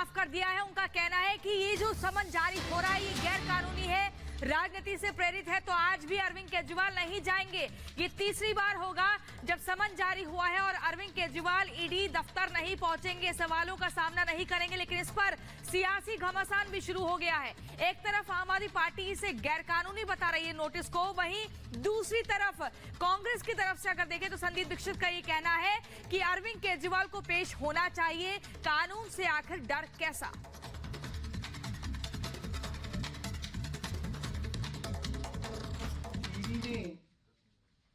साफ कर दिया है। उनका कहना है कि ये जो समन जारी हो रहा है ये गैर कानूनी है, राजनीति से प्रेरित है। तो आज भी अरविंद केजरीवाल नहीं जाएंगे। ये तीसरी बार होगा जब समन जारी हुआ है और अरविंद केजरीवाल ईडी दफ्तर नहीं पहुंचेंगे, सवालों का सामना नहीं करेंगे। लेकिन इस पर सियासी घमासान भी शुरू हो गया है। एक तरफ आम आदमी पार्टी इसे गैरकानूनी बता रही है नोटिस को, वहीं दूसरी तरफ कांग्रेस की तरफ से अगर देखें तो संदीप दीक्षित का ये कहना है कि अरविंद केजरीवाल को पेश होना चाहिए। कानून से आखिर डर कैसा? ईडी ने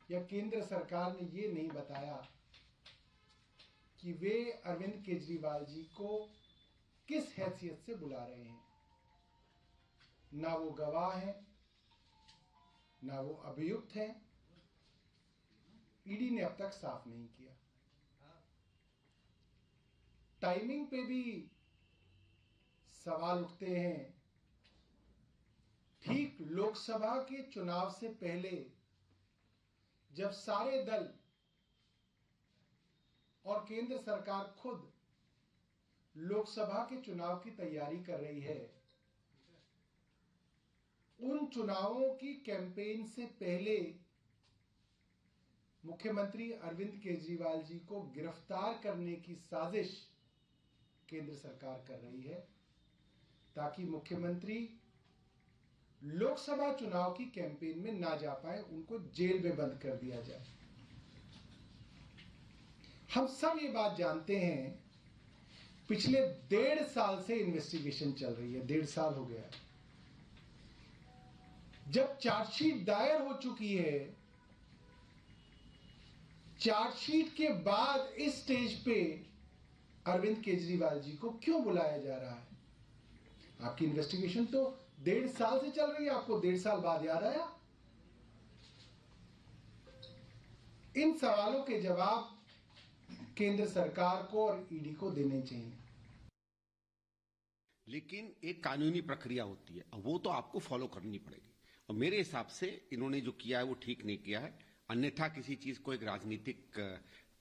या केंद्र सरकार ने ये नहीं बताया कि वे अरविंद केजरीवाल जी को किस हैसियत से बुला रहे हैं। ना वो गवाह हैं, ना वो अभियुक्त हैं। ईडी ने अब तक साफ नहीं किया। टाइमिंग पे भी सवाल उठते हैं। ठीक लोकसभा के चुनाव से पहले जब सारे दल और केंद्र सरकार खुद लोकसभा के चुनाव की तैयारी कर रही है, उन चुनावों की कैंपेन से पहले मुख्यमंत्री अरविंद केजरीवाल जी को गिरफ्तार करने की साजिश केंद्र सरकार कर रही है ताकि मुख्यमंत्री लोकसभा चुनाव की कैंपेन में ना जा पाए, उनको जेल में बंद कर दिया जाए। हम सब ये बात जानते हैं, पिछले 1.5 साल से इन्वेस्टिगेशन चल रही है। 1.5 साल हो गया। जब चार्जशीट दायर हो चुकी है, चार्जशीट के बाद इस स्टेज पे अरविंद केजरीवाल जी को क्यों बुलाया जा रहा है? आपकी इन्वेस्टिगेशन तो 1.5 साल से चल रही है, आपको 1.5 साल बाद याद आया? इन सवालों के जवाब केंद्र सरकार को और ईडी को देने चाहिए। लेकिन एक कानूनी प्रक्रिया होती है, वो तो आपको फॉलो करनी पड़ेगी। और मेरे हिसाब से इन्होंने जो किया है वो ठीक नहीं किया है। अन्यथा किसी चीज को एक राजनीतिक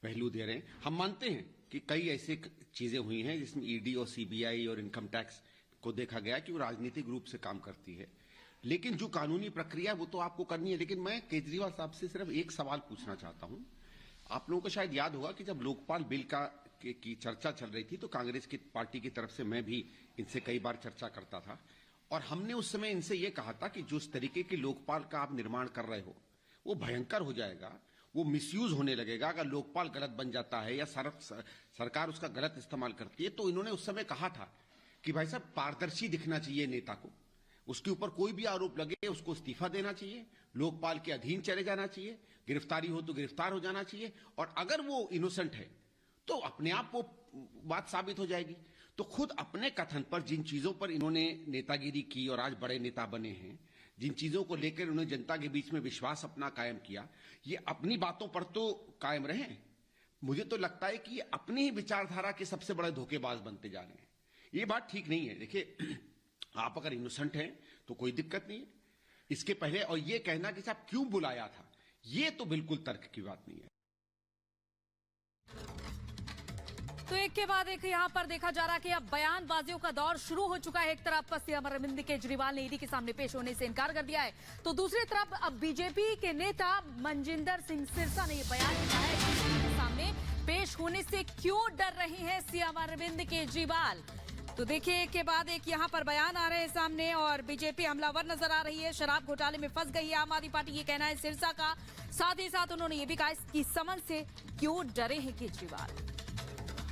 पहलू दे रहे हैं। हम मानते हैं कि कई ऐसी चीजें हुई हैं जिसमें ईडी और सीबीआई और इनकम टैक्स को देखा गया कि वो राजनीतिक रूप से काम करती है। लेकिन जो कानूनी प्रक्रिया वो तो आपको करनी है। लेकिन मैं केजरीवाल साहब से सिर्फ एक सवाल पूछना चाहता हूं। आप लोगों को शायद याद होगा कि जब लोकपाल बिल की चर्चा चल रही थी तो कांग्रेस की पार्टी की तरफ से मैं भी इनसे कई बार चर्चा करता था और हमने उस समय इनसे यह कहा था कि जिस तरीके की लोकपाल का आप निर्माण कर रहे हो वो भयंकर हो जाएगा, वो मिसयूज होने लगेगा। अगर लोकपाल गलत बन जाता है या सरकार उसका गलत इस्तेमाल करती है तो इन्होंने उस समय कहा था कि भाई साहब पारदर्शी दिखना चाहिए नेता को, उसके ऊपर कोई भी आरोप लगे उसको इस्तीफा देना चाहिए, लोकपाल के अधीन चले जाना चाहिए, गिरफ्तारी हो तो गिरफ्तार हो जाना चाहिए और अगर वो इनोसेंट है तो अपने आप वो बात साबित हो जाएगी। तो खुद अपने कथन पर जिन चीजों पर इन्होंने नेतागिरी की और आज बड़े नेता बने हैं, जिन चीजों को लेकर उन्होंने जनता के बीच में विश्वास अपना कायम किया, ये अपनी बातों पर तो कायम रहे। मुझे तो लगता है कि ये अपनी ही विचारधारा के सबसे बड़े धोखेबाज बनते जा रहे हैं। ये बात ठीक नहीं है। देखिए, आप अगर इनोसेंट हैं तो कोई दिक्कत नहीं है। इसके पहले और ये कहना कि साहब क्यों बुलाया था, ये तो बिल्कुल तर्क की बात नहीं है। तो एक के बाद एक यहां पर देखा जा रहा है कि अब बयानबाजियों का दौर शुरू हो चुका है। एक तरफ सीएम अरविंद केजरीवाल ने ईडी के सामने पेश होने से इनकार कर दिया है, तो दूसरी तरफ अब बीजेपी के नेता मनजिंदर सिंह सिरसा ने यह बयान दिया है कि ईडी के सामने पेश होने से क्यों डर रहे हैं सीएम अरविंद केजरीवाल। तो देखिए, एक के बाद एक यहां पर बयान आ रहे हैं सामने और बीजेपी हमलावर नजर आ रही है। शराब घोटाले में फंस गई है आम आदमी पार्टी, ये कहना है सिरसा का। साथ ही साथ उन्होंने ये भी कहा कि समन से क्यों डरे हैं केजरीवाल।